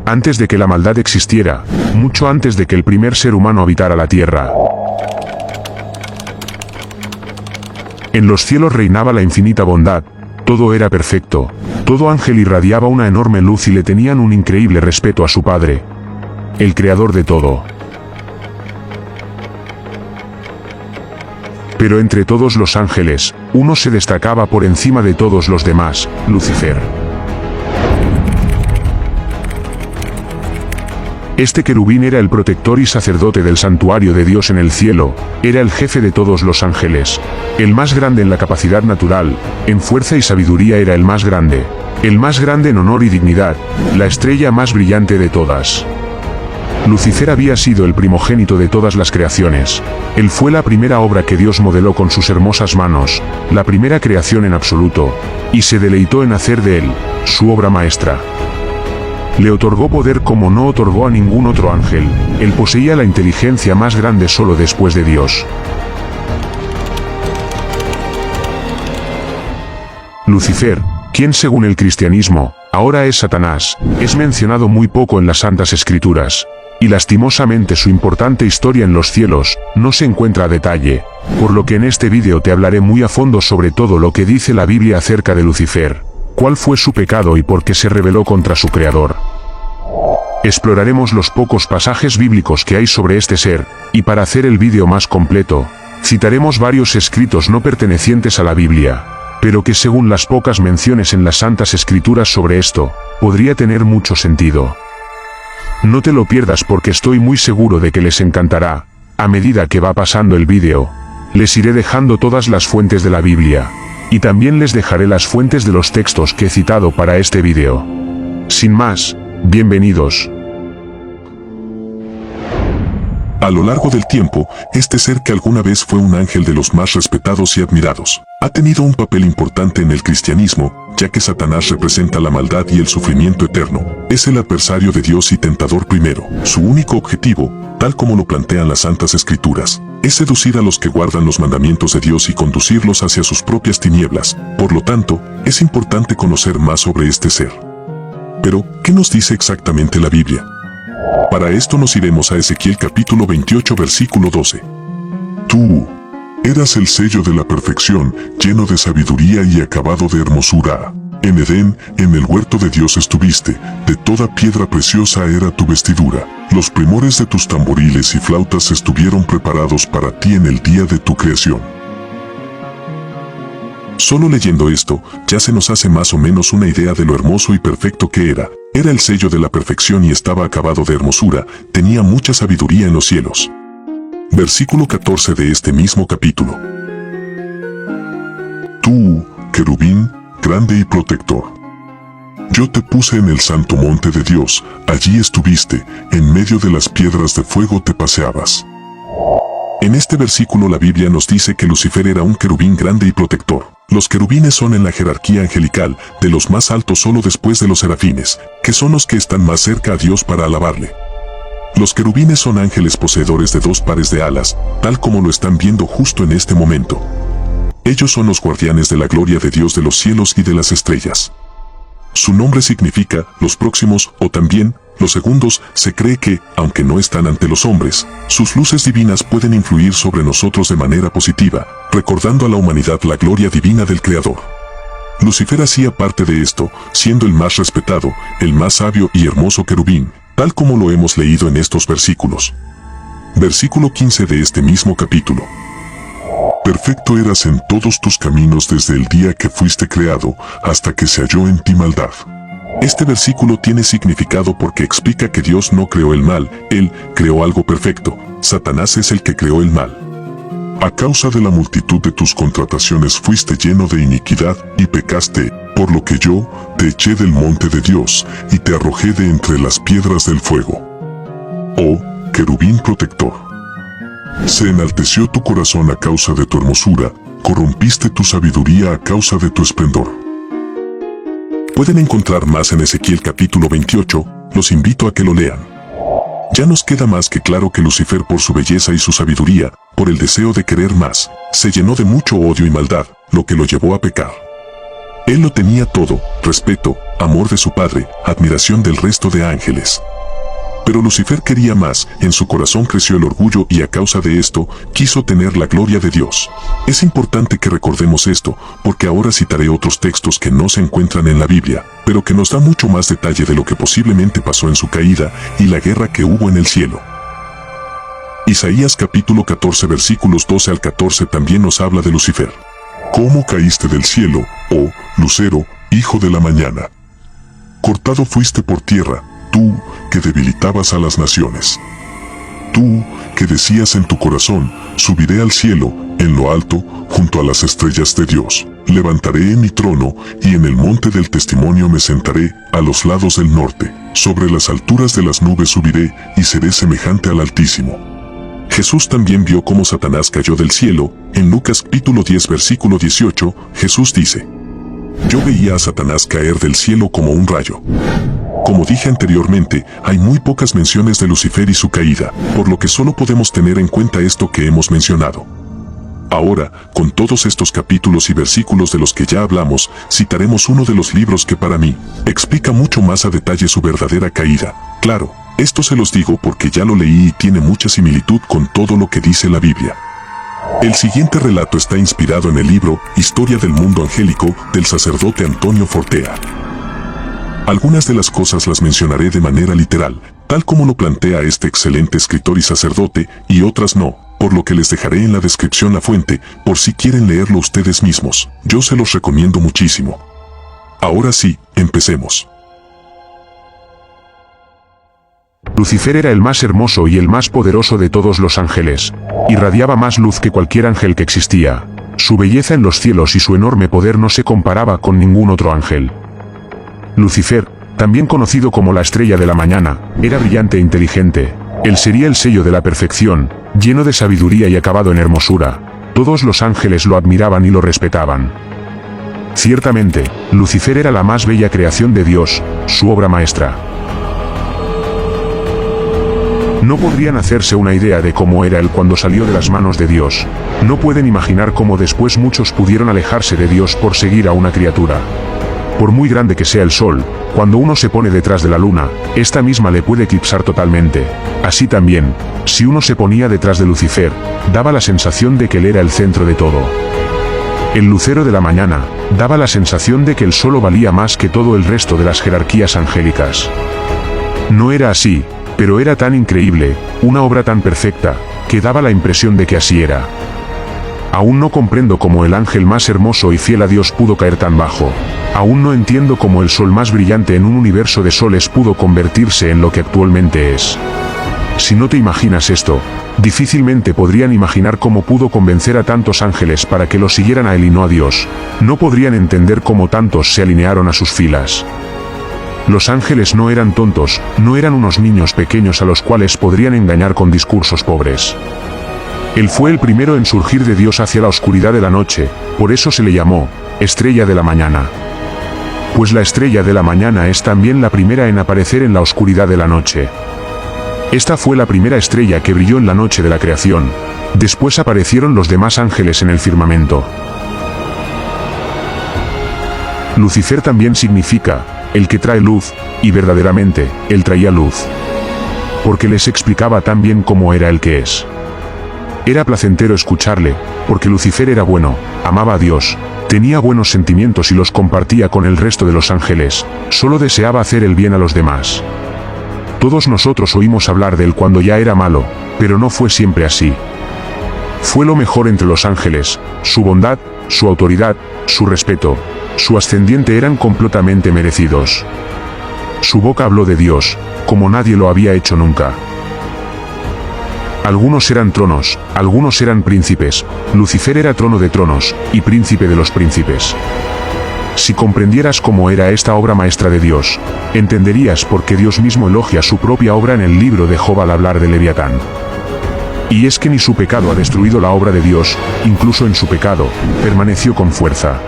antes de que la maldad existiera, mucho antes de que el primer ser humano habitara la tierra. En los cielos reinaba la infinita bondad, todo era perfecto, todo ángel irradiaba una enorme luz y le tenían un increíble respeto a su Padre, el creador de todo. Pero entre todos los ángeles, uno se destacaba por encima de todos los demás, Lucifer. Este querubín era el protector y sacerdote del santuario de Dios en el cielo, era el jefe de todos los ángeles, el más grande en la capacidad natural, en fuerza y sabiduría era el más grande en honor y dignidad, la estrella más brillante de todas. Lucifer había sido el primogénito de todas las creaciones. Él fue la primera obra que Dios modeló con sus hermosas manos, la primera creación en absoluto, y se deleitó en hacer de él su obra maestra. Le otorgó poder como no otorgó a ningún otro ángel, él poseía la inteligencia más grande solo después de Dios. Lucifer, quien según el cristianismo, ahora es Satanás, es mencionado muy poco en las Santas Escrituras, y lastimosamente su importante historia en los cielos no se encuentra a detalle, por lo que en este vídeo te hablaré muy a fondo sobre todo lo que dice la Biblia acerca de Lucifer, cuál fue su pecado y por qué se rebeló contra su creador. Exploraremos los pocos pasajes bíblicos que hay sobre este ser, y para hacer el vídeo más completo, citaremos varios escritos no pertenecientes a la Biblia, pero que según las pocas menciones en las Santas Escrituras sobre esto, podría tener mucho sentido. No te lo pierdas porque estoy muy seguro de que les encantará. A medida que va pasando el vídeo, les iré dejando todas las fuentes de la Biblia, y también les dejaré las fuentes de los textos que he citado para este vídeo. Sin más, bienvenidos. A lo largo del tiempo, este ser que alguna vez fue un ángel de los más respetados y admirados, ha tenido un papel importante en el cristianismo, ya que Satanás representa la maldad y el sufrimiento eterno. Es el adversario de Dios y tentador primero. Su único objetivo, tal como lo plantean las Santas Escrituras, es seducir a los que guardan los mandamientos de Dios y conducirlos hacia sus propias tinieblas. Por lo tanto, es importante conocer más sobre este ser. Pero, ¿qué nos dice exactamente la Biblia? Para esto nos iremos a Ezequiel capítulo 28 versículo 12. Tú eras el sello de la perfección, lleno de sabiduría y acabado de hermosura. En Edén, en el huerto de Dios estuviste, de toda piedra preciosa era tu vestidura. Los primores de tus tamboriles y flautas estuvieron preparados para ti en el día de tu creación. Solo leyendo esto, ya se nos hace más o menos una idea de lo hermoso y perfecto que era. Era el sello de la perfección y estaba acabado de hermosura, tenía mucha sabiduría en los cielos. Versículo 14 de este mismo capítulo. Tú, querubín, grande y protector. Yo te puse en el santo monte de Dios, allí estuviste, en medio de las piedras de fuego te paseabas. En este versículo la Biblia nos dice que Lucifer era un querubín grande y protector. Los querubines son en la jerarquía angelical, de los más altos solo después de los serafines, que son los que están más cerca a Dios para alabarle. Los querubines son ángeles poseedores de dos pares de alas, tal como lo están viendo justo en este momento. Ellos son los guardianes de la gloria de Dios de los cielos y de las estrellas. Su nombre significa los próximos o también los segundos. Se cree que, aunque no están ante los hombres, sus luces divinas pueden influir sobre nosotros de manera positiva, recordando a la humanidad la gloria divina del Creador. Lucifer hacía parte de esto, siendo el más respetado, el más sabio y hermoso querubín, tal como lo hemos leído en estos versículos. Versículo 15 de este mismo capítulo. Perfecto eras en todos tus caminos desde el día que fuiste creado, hasta que se halló en ti maldad. Este versículo tiene significado porque explica que Dios no creó el mal, Él creó algo perfecto. Satanás es el que creó el mal. A causa de la multitud de tus contrataciones fuiste lleno de iniquidad y pecaste, por lo que yo te eché del monte de Dios y te arrojé de entre las piedras del fuego. Oh, querubín protector. Se enalteció tu corazón a causa de tu hermosura, corrompiste tu sabiduría a causa de tu esplendor. Pueden encontrar más en Ezequiel capítulo 28, los invito a que lo lean. Ya nos queda más que claro que Lucifer, por su belleza y su sabiduría, por el deseo de querer más, se llenó de mucho odio y maldad, lo que lo llevó a pecar. Él lo tenía todo: respeto, amor de su padre, admiración del resto de ángeles. Pero Lucifer quería más, en su corazón creció el orgullo y a causa de esto, quiso tener la gloria de Dios. Es importante que recordemos esto, porque ahora citaré otros textos que no se encuentran en la Biblia, pero que nos da mucho más detalle de lo que posiblemente pasó en su caída y la guerra que hubo en el cielo. Isaías capítulo 14 versículos 12 al 14 también nos habla de Lucifer. ¿Cómo caíste del cielo, oh lucero, hijo de la mañana? Cortado fuiste por tierra, tú que debilitabas a las naciones. Tú que decías en tu corazón: subiré al cielo, en lo alto, junto a las estrellas de Dios. Levantaré mi trono, y en el monte del testimonio me sentaré, a los lados del norte. Sobre las alturas de las nubes subiré, y seré semejante al Altísimo. Jesús también vio cómo Satanás cayó del cielo. En Lucas capítulo 10 versículo 18, Jesús dice: yo veía a Satanás caer del cielo como un rayo. Como dije anteriormente, hay muy pocas menciones de Lucifer y su caída, por lo que solo podemos tener en cuenta esto que hemos mencionado. Ahora, con todos estos capítulos y versículos de los que ya hablamos, citaremos uno de los libros que para mí explica mucho más a detalle su verdadera caída. Claro, esto se los digo porque ya lo leí y tiene mucha similitud con todo lo que dice la Biblia. El siguiente relato está inspirado en el libro Historia del Mundo Angélico del sacerdote Antonio Fortea. Algunas de las cosas las mencionaré de manera literal, tal como lo plantea este excelente escritor y sacerdote, y otras no, por lo que les dejaré en la descripción la fuente, por si quieren leerlo ustedes mismos. Yo se los recomiendo muchísimo. Ahora sí, empecemos. Lucifer era el más hermoso y el más poderoso de todos los ángeles. Irradiaba más luz que cualquier ángel que existía. Su belleza en los cielos y su enorme poder no se comparaba con ningún otro ángel. Lucifer, también conocido como la estrella de la mañana, era brillante e inteligente. Él sería el sello de la perfección, lleno de sabiduría y acabado en hermosura. Todos los ángeles lo admiraban y lo respetaban. Ciertamente, Lucifer era la más bella creación de Dios, su obra maestra. No podrían hacerse una idea de cómo era él cuando salió de las manos de Dios. No pueden imaginar cómo después muchos pudieron alejarse de Dios por seguir a una criatura. Por muy grande que sea el sol, cuando uno se pone detrás de la luna, esta misma le puede eclipsar totalmente. Así también, si uno se ponía detrás de Lucifer, daba la sensación de que él era el centro de todo. El lucero de la mañana, daba la sensación de que él solo valía más que todo el resto de las jerarquías angélicas. No era así, pero era tan increíble, una obra tan perfecta, que daba la impresión de que así era. Aún no comprendo cómo el ángel más hermoso y fiel a Dios pudo caer tan bajo. Aún no entiendo cómo el sol más brillante en un universo de soles pudo convertirse en lo que actualmente es. Si no te imaginas esto, difícilmente podrían imaginar cómo pudo convencer a tantos ángeles para que lo siguieran a él y no a Dios. No podrían entender cómo tantos se alinearon a sus filas. Los ángeles no eran tontos, no eran unos niños pequeños a los cuales podrían engañar con discursos pobres. Él fue el primero en surgir de Dios hacia la oscuridad de la noche, por eso se le llamó estrella de la mañana. Pues la estrella de la mañana es también la primera en aparecer en la oscuridad de la noche. Esta fue la primera estrella que brilló en la noche de la creación. Después aparecieron los demás ángeles en el firmamento. Lucifer también significa el que trae luz, y verdaderamente, él traía luz. Porque les explicaba tan bien cómo era el que es. Era placentero escucharle, porque Lucifer era bueno, amaba a Dios, tenía buenos sentimientos y los compartía con el resto de los ángeles, solo deseaba hacer el bien a los demás. Todos nosotros oímos hablar de él cuando ya era malo, pero no fue siempre así. Fue lo mejor entre los ángeles, su bondad, su autoridad, su respeto, su ascendiente eran completamente merecidos. Su boca habló de Dios, como nadie lo había hecho nunca. Algunos eran tronos, algunos eran príncipes. Lucifer era trono de tronos, y príncipe de los príncipes. Si comprendieras cómo era esta obra maestra de Dios, entenderías por qué Dios mismo elogia su propia obra en el libro de Job al hablar de Leviatán. Y es que ni su pecado ha destruido la obra de Dios, incluso en su pecado, permaneció con fuerza.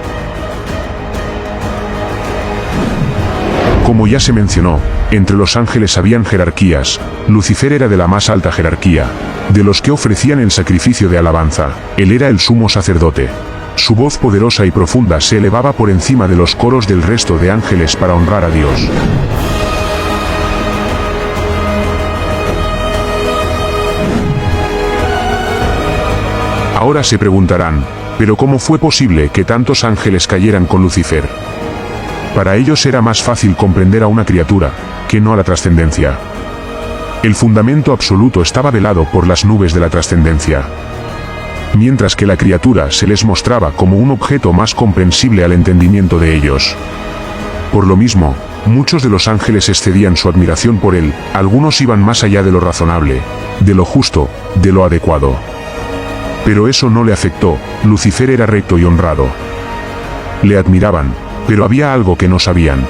Como ya se mencionó, entre los ángeles habían jerarquías. Lucifer era de la más alta jerarquía, de los que ofrecían el sacrificio de alabanza. Él era el sumo sacerdote. Su voz poderosa y profunda se elevaba por encima de los coros del resto de ángeles para honrar a Dios. Ahora se preguntarán, ¿pero cómo fue posible que tantos ángeles cayeran con Lucifer? Para ellos era más fácil comprender a una criatura, que no a la trascendencia. El fundamento absoluto estaba velado por las nubes de la trascendencia. Mientras que la criatura se les mostraba como un objeto más comprensible al entendimiento de ellos. Por lo mismo, muchos de los ángeles excedían su admiración por él, algunos iban más allá de lo razonable, de lo justo, de lo adecuado. Pero eso no le afectó, Lucifer era recto y honrado. Le admiraban, pero había algo que no sabían.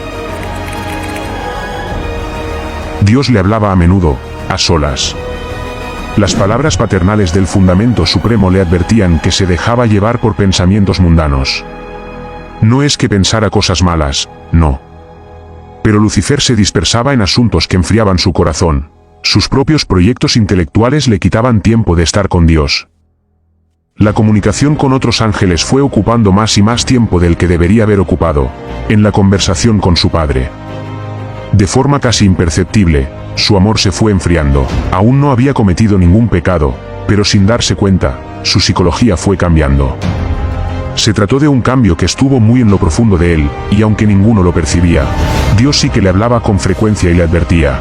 Dios le hablaba a menudo, a solas. Las palabras paternales del fundamento supremo le advertían que se dejaba llevar por pensamientos mundanos. No es que pensara cosas malas, no. Pero Lucifer se dispersaba en asuntos que enfriaban su corazón. Sus propios proyectos intelectuales le quitaban tiempo de estar con Dios. La comunicación con otros ángeles fue ocupando más y más tiempo del que debería haber ocupado, en la conversación con su padre. De forma casi imperceptible, su amor se fue enfriando. Aún no había cometido ningún pecado, pero sin darse cuenta, su psicología fue cambiando. Se trató de un cambio que estuvo muy en lo profundo de él, y aunque ninguno lo percibía, Dios sí que le hablaba con frecuencia y le advertía.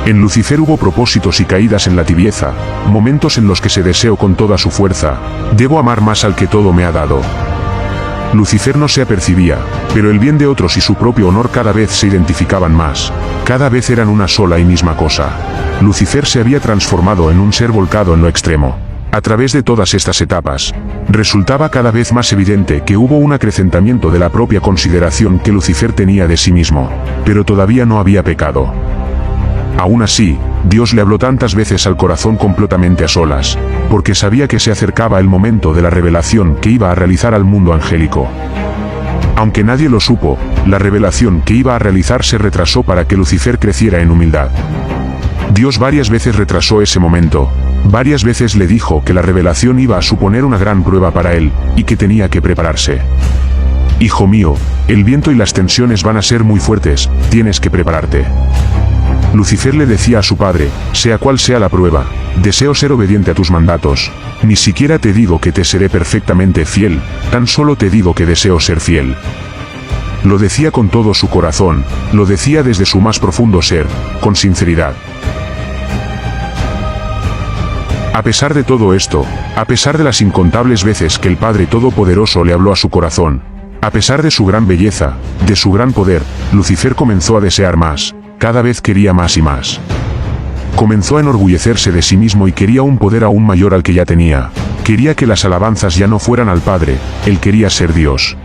En Lucifer hubo propósitos y caídas en la tibieza, momentos en los que se deseó con toda su fuerza, debo amar más al que todo me ha dado. Lucifer no se apercibía, pero el bien de otros y su propio honor cada vez se identificaban más, cada vez eran una sola y misma cosa. Lucifer se había transformado en un ser volcado en lo extremo. A través de todas estas etapas, resultaba cada vez más evidente que hubo un acrecentamiento de la propia consideración que Lucifer tenía de sí mismo, pero todavía no había pecado. Aún así, Dios le habló tantas veces al corazón completamente a solas, porque sabía que se acercaba el momento de la revelación que iba a realizar al mundo angélico. Aunque nadie lo supo, la revelación que iba a realizar se retrasó para que Lucifer creciera en humildad. Dios varias veces retrasó ese momento, varias veces le dijo que la revelación iba a suponer una gran prueba para él, y que tenía que prepararse. Hijo mío, el viento y las tensiones van a ser muy fuertes, tienes que prepararte. Lucifer le decía a su padre, sea cual sea la prueba, deseo ser obediente a tus mandatos, ni siquiera te digo que te seré perfectamente fiel, tan solo te digo que deseo ser fiel. Lo decía con todo su corazón, lo decía desde su más profundo ser, con sinceridad. A pesar de todo esto, a pesar de las incontables veces que el Padre Todopoderoso le habló a su corazón, a pesar de su gran belleza, de su gran poder, Lucifer comenzó a desear más. Cada vez quería más y más. Comenzó a enorgullecerse de sí mismo y quería un poder aún mayor al que ya tenía. Quería que las alabanzas ya no fueran al Padre, él quería ser Dios.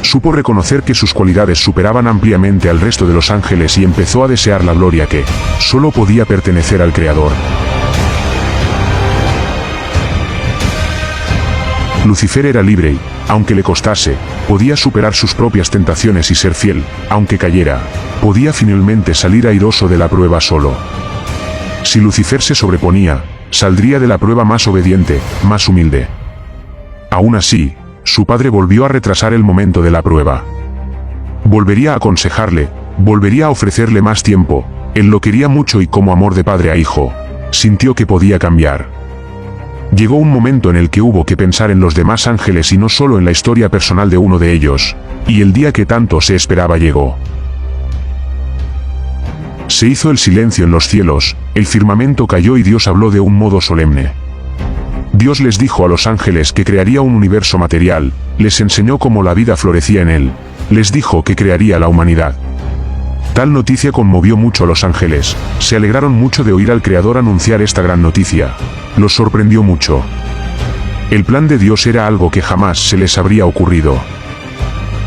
Supo reconocer que sus cualidades superaban ampliamente al resto de los ángeles y empezó a desear la gloria que solo podía pertenecer al Creador. Lucifer era libre y, aunque le costase, podía superar sus propias tentaciones y ser fiel, aunque cayera, podía finalmente salir airoso de la prueba solo. Si Lucifer se sobreponía, saldría de la prueba más obediente, más humilde. Aún así, su padre volvió a retrasar el momento de la prueba. Volvería a aconsejarle, volvería a ofrecerle más tiempo, él lo quería mucho y como amor de padre a hijo, sintió que podía cambiar. Llegó un momento en el que hubo que pensar en los demás ángeles y no solo en la historia personal de uno de ellos, y el día que tanto se esperaba llegó. Se hizo el silencio en los cielos, el firmamento cayó y Dios habló de un modo solemne. Dios les dijo a los ángeles que crearía un universo material, les enseñó cómo la vida florecía en él, les dijo que crearía la humanidad. Tal noticia conmovió mucho a los ángeles, se alegraron mucho de oír al Creador anunciar esta gran noticia. Los sorprendió mucho. El plan de Dios era algo que jamás se les habría ocurrido.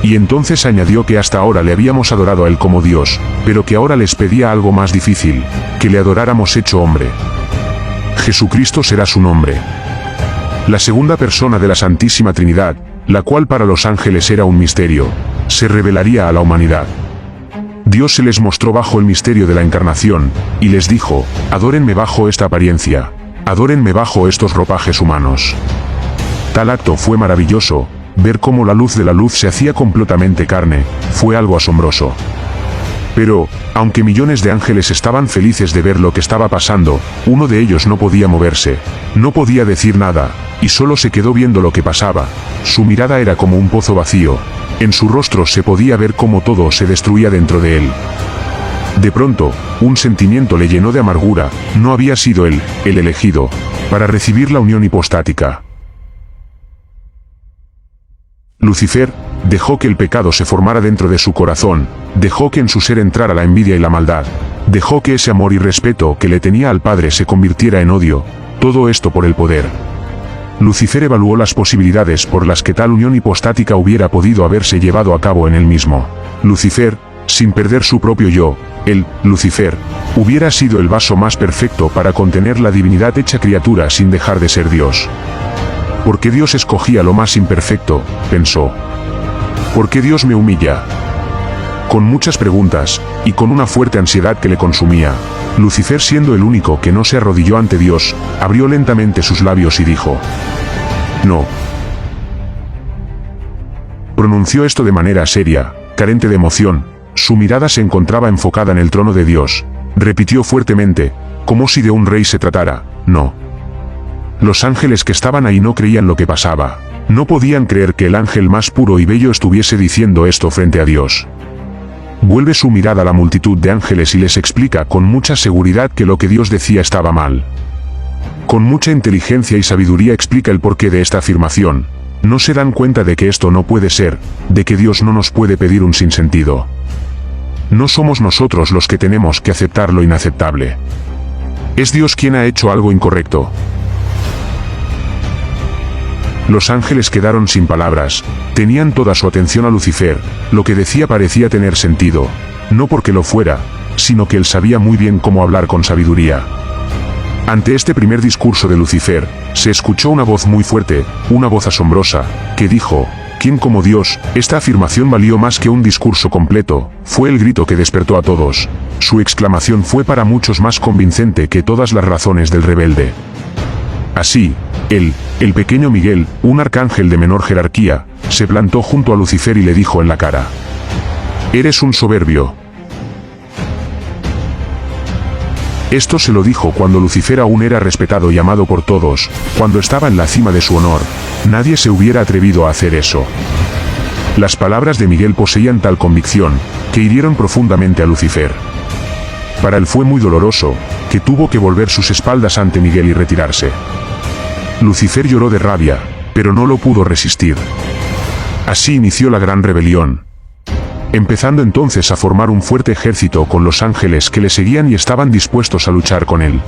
Y entonces añadió que hasta ahora le habíamos adorado a Él como Dios, pero que ahora les pedía algo más difícil, que le adoráramos hecho hombre. Jesucristo será su nombre. La segunda persona de la Santísima Trinidad, la cual para los ángeles era un misterio, se revelaría a la humanidad. Dios se les mostró bajo el misterio de la encarnación, y les dijo, adórenme bajo esta apariencia, adórenme bajo estos ropajes humanos. Tal acto fue maravilloso. Ver cómo la luz de la luz se hacía completamente carne, fue algo asombroso. Pero, aunque millones de ángeles estaban felices de ver lo que estaba pasando, uno de ellos no podía moverse, no podía decir nada, y solo se quedó viendo lo que pasaba. Su mirada era como un pozo vacío. En su rostro se podía ver cómo todo se destruía dentro de él. De pronto, un sentimiento le llenó de amargura. No había sido él, el elegido, para recibir la unión hipostática. Lucifer dejó que el pecado se formara dentro de su corazón, dejó que en su ser entrara la envidia y la maldad, dejó que ese amor y respeto que le tenía al Padre se convirtiera en odio, todo esto por el poder. Lucifer evaluó las posibilidades por las que tal unión hipostática hubiera podido haberse llevado a cabo en él mismo. Lucifer, sin perder su propio yo, él, Lucifer, hubiera sido el vaso más perfecto para contener la divinidad hecha criatura sin dejar de ser Dios. ¿Por qué Dios escogía lo más imperfecto?, pensó. ¿Por qué Dios me humilla? Con muchas preguntas, y con una fuerte ansiedad que le consumía, Lucifer, siendo el único que no se arrodilló ante Dios, abrió lentamente sus labios y dijo: «No». Pronunció esto de manera seria, carente de emoción. Su mirada se encontraba enfocada en el trono de Dios. Repitió fuertemente, como si de un rey se tratara: «No». Los ángeles que estaban ahí no creían lo que pasaba. No podían creer que el ángel más puro y bello estuviese diciendo esto frente a Dios. Vuelve su mirada a la multitud de ángeles y les explica con mucha seguridad que lo que Dios decía estaba mal. Con mucha inteligencia y sabiduría explica el porqué de esta afirmación. No se dan cuenta de que esto no puede ser, de que Dios no nos puede pedir un sinsentido. No somos nosotros los que tenemos que aceptar lo inaceptable. Es Dios quien ha hecho algo incorrecto. Los ángeles quedaron sin palabras, tenían toda su atención a Lucifer. Lo que decía parecía tener sentido, no porque lo fuera, sino que él sabía muy bien cómo hablar con sabiduría. Ante este primer discurso de Lucifer, se escuchó una voz muy fuerte, una voz asombrosa, que dijo: «¿Quién como Dios?». Esta afirmación valió más que un discurso completo, fue el grito que despertó a todos. Su exclamación fue para muchos más convincente que todas las razones del rebelde. Así, el pequeño Miguel, un arcángel de menor jerarquía, se plantó junto a Lucifer y le dijo en la cara: «Eres un soberbio». Esto se lo dijo cuando Lucifer aún era respetado y amado por todos, cuando estaba en la cima de su honor. Nadie se hubiera atrevido a hacer eso. Las palabras de Miguel poseían tal convicción, que hirieron profundamente a Lucifer. Para él fue muy doloroso, que tuvo que volver sus espaldas ante Miguel y retirarse. Lucifer lloró de rabia, pero no lo pudo resistir. Así inició la gran rebelión. Empezando entonces a formar un fuerte ejército con los ángeles que le seguían y estaban dispuestos a luchar con él.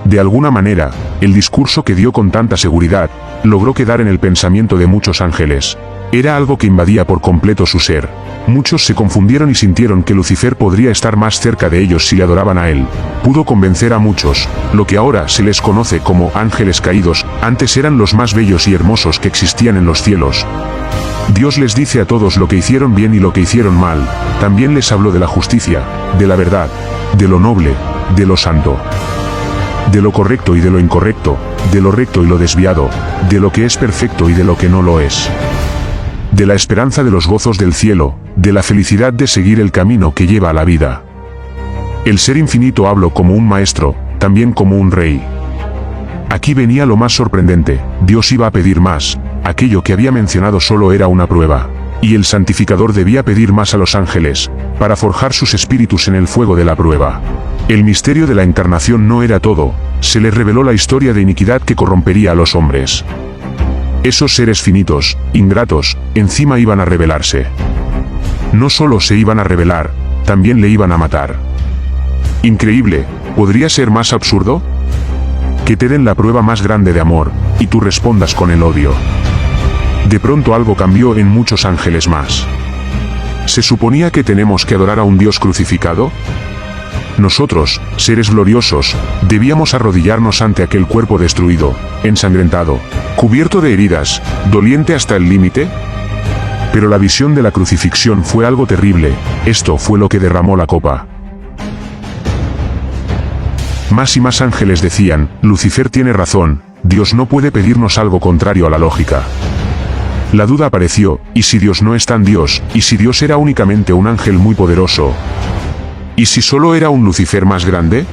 De alguna manera, el discurso que dio con tanta seguridad, logró quedar en el pensamiento de muchos ángeles. Era algo que invadía por completo su ser. Muchos se confundieron y sintieron que Lucifer podría estar más cerca de ellos si le adoraban a él. Pudo convencer a muchos. Lo que ahora se les conoce como ángeles caídos, antes eran los más bellos y hermosos que existían en los cielos. Dios les dice a todos lo que hicieron bien y lo que hicieron mal. También les habló de la justicia, de la verdad, de lo noble, de lo santo, de lo correcto y de lo incorrecto, de lo recto y lo desviado, de lo que es perfecto y de lo que no lo es, de la esperanza de los gozos del cielo, de la felicidad de seguir el camino que lleva a la vida. El Ser Infinito habló como un maestro, también como un rey. Aquí venía lo más sorprendente: Dios iba a pedir más. Aquello que había mencionado solo era una prueba. Y el santificador debía pedir más a los ángeles, para forjar sus espíritus en el fuego de la prueba. El misterio de la encarnación no era todo, se les reveló la historia de iniquidad que corrompería a los hombres. Esos seres finitos, ingratos, encima iban a rebelarse. No solo se iban a rebelar, también le iban a matar. Increíble, ¿podría ser más absurdo? Que te den la prueba más grande de amor, y tú respondas con el odio. De pronto algo cambió en muchos ángeles más. ¿Se suponía que tenemos que adorar a un Dios crucificado? Nosotros, seres gloriosos, debíamos arrodillarnos ante aquel cuerpo destruido, ensangrentado, cubierto de heridas, doliente hasta el límite. Pero la visión de la crucifixión fue algo terrible. Esto fue lo que derramó la copa. Más y más ángeles decían: Lucifer tiene razón, Dios no puede pedirnos algo contrario a la lógica. La duda apareció, ¿y si Dios no es tan Dios? ¿Y si Dios era únicamente un ángel muy poderoso? ¿Y si solo era un Lucifer más grande?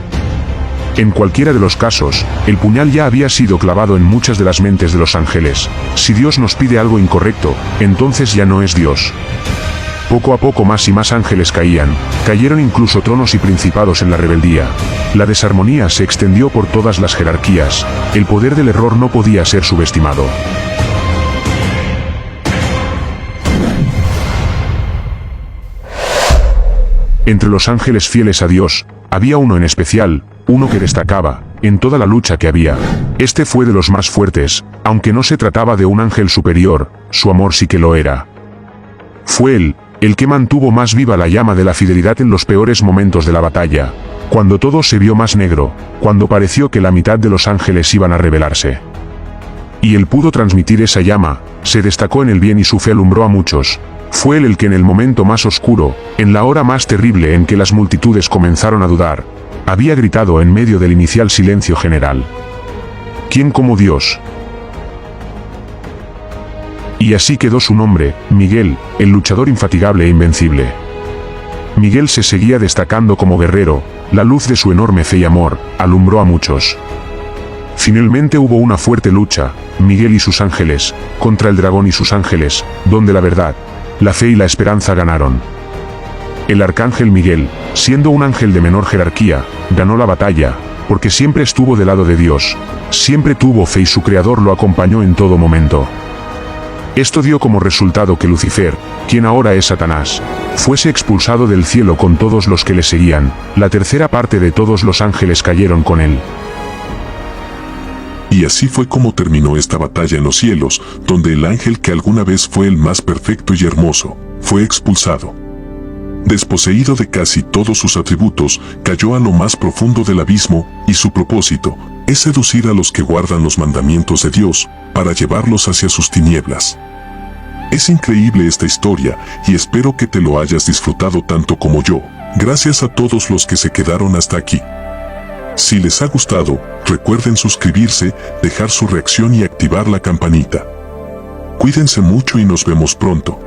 En cualquiera de los casos, el puñal ya había sido clavado en muchas de las mentes de los ángeles. Si Dios nos pide algo incorrecto, entonces ya no es Dios. Poco a poco más y más ángeles cayeron incluso tronos y principados en la rebeldía. La desarmonía se extendió por todas las jerarquías. El poder del error no podía ser subestimado. Entre los ángeles fieles a Dios, había uno en especial, uno que destacaba, en toda la lucha que había. Este fue de los más fuertes, aunque no se trataba de un ángel superior, su amor sí que lo era. Fue él, el que mantuvo más viva la llama de la fidelidad en los peores momentos de la batalla, cuando todo se vio más negro, cuando pareció que la mitad de los ángeles iban a rebelarse. Y él pudo transmitir esa llama, se destacó en el bien y su fe alumbró a muchos. Fue él el que en el momento más oscuro, en la hora más terrible en que las multitudes comenzaron a dudar, había gritado en medio del inicial silencio general: ¿quién como Dios? Y así quedó su nombre, Miguel, el luchador infatigable e invencible. Miguel se seguía destacando como guerrero, la luz de su enorme fe y amor, alumbró a muchos. Finalmente hubo una fuerte lucha, Miguel y sus ángeles, contra el dragón y sus ángeles, donde la verdad, la fe y la esperanza ganaron. El arcángel Miguel, siendo un ángel de menor jerarquía, ganó la batalla, porque siempre estuvo del lado de Dios, siempre tuvo fe y su creador lo acompañó en todo momento. Esto dio como resultado que Lucifer, quien ahora es Satanás, fuese expulsado del cielo con todos los que le seguían, la tercera parte de todos los ángeles cayeron con él. Y así fue como terminó esta batalla en los cielos, donde el ángel que alguna vez fue el más perfecto y hermoso, fue expulsado. Desposeído de casi todos sus atributos, cayó a lo más profundo del abismo, y su propósito es seducir a los que guardan los mandamientos de Dios, para llevarlos hacia sus tinieblas. Es increíble esta historia, y espero que te lo hayas disfrutado tanto como yo. Gracias a todos los que se quedaron hasta aquí. Si les ha gustado, recuerden suscribirse, dejar su reacción y activar la campanita. Cuídense mucho y nos vemos pronto.